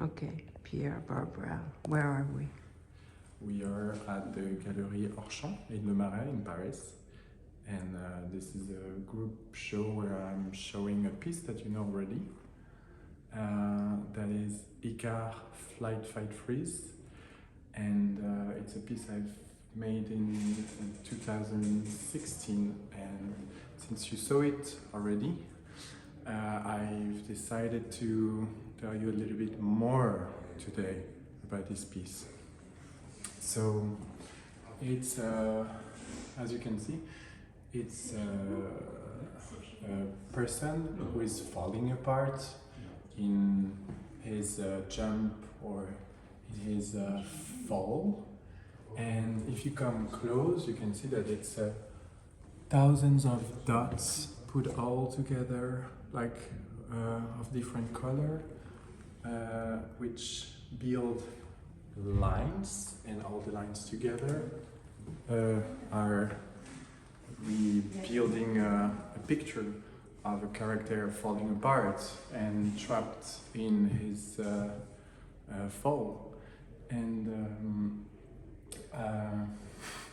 Okay, Pierre Barbrel. Where are we? We are at the Galerie Hors-Champs in Le Marais in Paris. And this is a group show where I'm showing a piece that you know already. That is Icare, Flight, Fight, Freeze. And it's a piece I've made in 2016. And since you saw it already, I've decided to tell you a little bit more today about this piece. So it's, as you can see, it's a person who is falling apart in his jump or in his fall. And if you come close, you can see that it's thousands of dots put all together, like of different color, which build lines, and all the lines together are building a picture of a character falling apart and trapped in his fall. And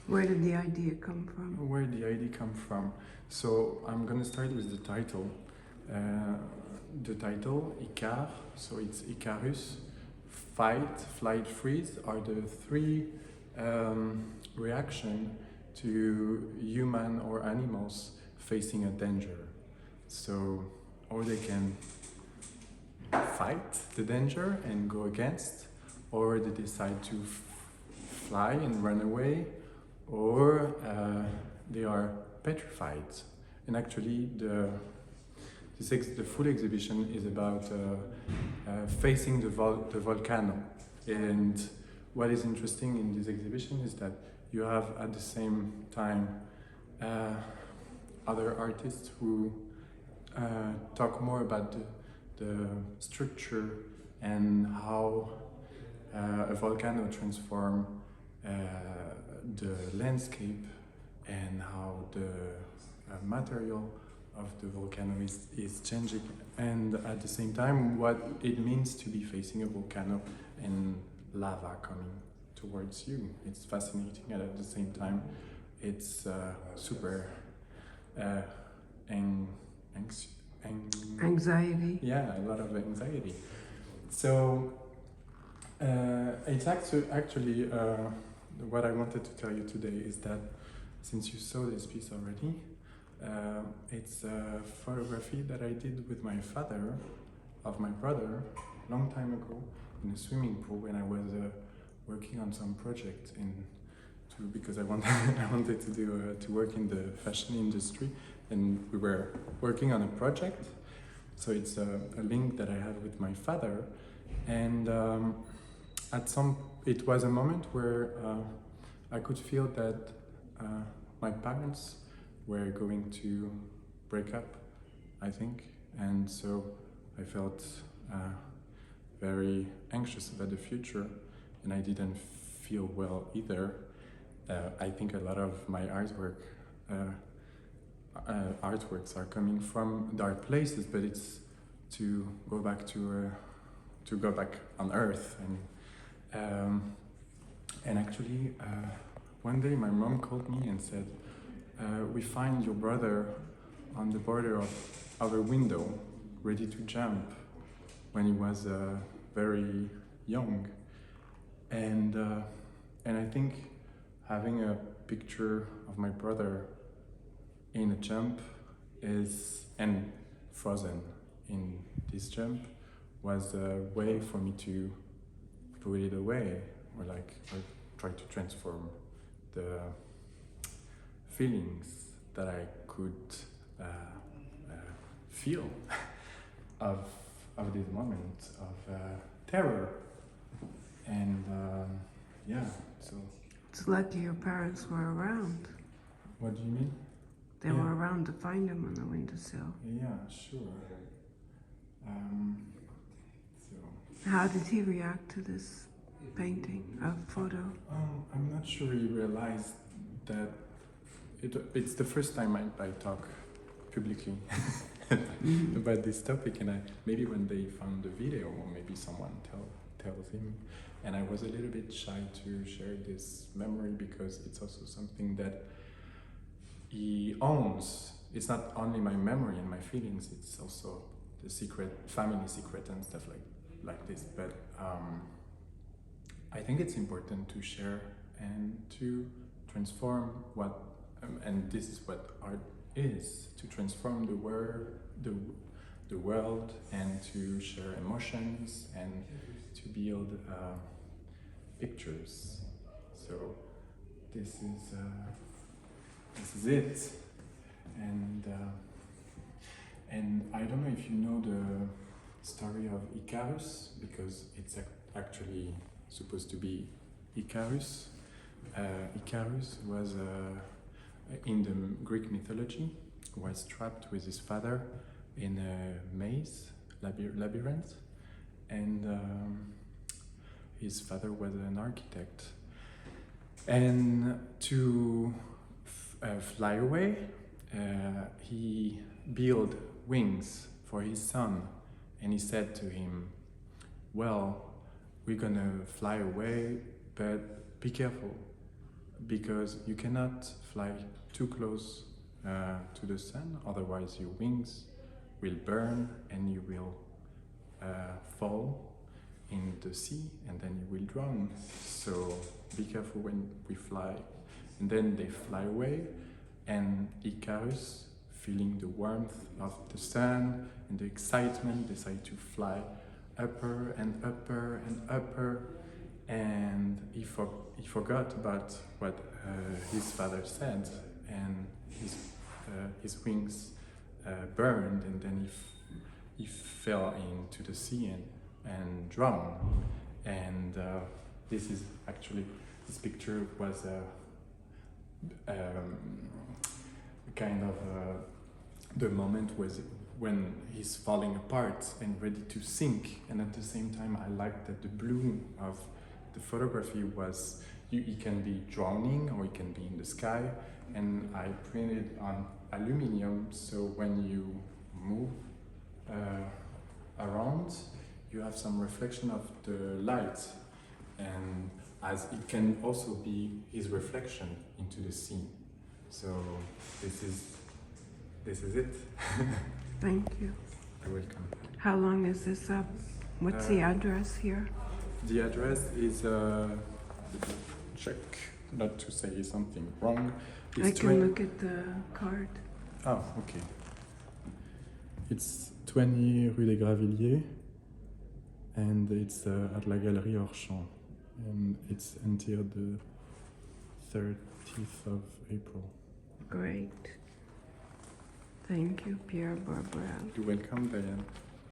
Where did the idea come from? where did the idea come from? So I'm gonna start with the title. The title, Icare, so it's Icarus. Fight, flight, freeze are the three reactions to human or animals facing a danger. So, or they can fight the danger and go against, or they decide to fly and run away, or they are petrified. And actually, the full exhibition is about facing the volcano. And what is interesting in this exhibition is that you have at the same time other artists who talk more about the structure and how a volcano transforms the landscape, and how the material of the volcano is changing, and at the same time what it means to be facing a volcano and lava coming towards you. It's fascinating, and at the same time it's super Anxiety. yeah, a lot of anxiety. So it's actually what I wanted to tell you today is that since you saw this piece already, it's a photography that I did with my father of my brother long time ago in a swimming pool when I was working on some project because I wanted to work in the fashion industry, and we were working on a project. So it's a link that I have with my father, and it was a moment where I could feel that my parents were going to break up, I think, and so I felt very anxious about the future, and I didn't feel well either. I think a lot of my artworks are coming from dark places, but it's to go back on Earth, and actually one day my mom called me and said, we find your brother on the border of our window, ready to jump when he was very young. And I think having a picture of my brother in a jump and frozen in this jump was a way for me to put it away, or try to transform the feelings that I could feel of this moment of terror. And yeah, so. It's lucky your parents were around. What do you mean? They were around to find him on the windowsill. Yeah, sure. So. How did he react to this painting, a photo? I'm not sure he realized that it's the first time I talk publicly about this topic, and maybe when they found the video, or maybe someone tells him, and I was a little bit shy to share this memory because it's also something that he owns. It's not only my memory and my feelings; it's also the family secret and stuff like this. But I think it's important to share and to transform what, and this is what art is, to transform the world, and to share emotions and to build pictures. So this is it, and I don't know if you know the story of Icarus, because it's actually supposed to be Icarus. Icarus was in the Greek mythology, was trapped with his father in a maze labyrinth, and his father was an architect. And to fly away, he built wings for his son, and he said to him, well, we're gonna fly away, but be careful, because you cannot fly too close to the sun, otherwise your wings will burn and you will fall in the sea, and then you will drown. So be careful when we fly. And then they fly away, and Icarus, feeling the warmth of the sun and the excitement, decided to fly upper and upper and upper, and he forgot about what his father said, and his wings burned, and then he fell into the sea and drowned. And this picture was kind of the moment was when he's falling apart and ready to sink, and at the same time I like that the blue of the photography was, it can be drowning or it can be in the sky, and I printed on aluminium, so when you move around you have some reflection of the light, and as it can also be his reflection into the sea. So this is it. Thank you. You're welcome. How long is this up? What's the address here? The address is check not to say something wrong. It's I can look at the card. Oh, okay. It's 20 Rue des Gravilliers, and it's at la Galerie Hors-Champs, and it's until the 30th of April. Great. Thank you, Pierre Barbrel. You're welcome, Diane.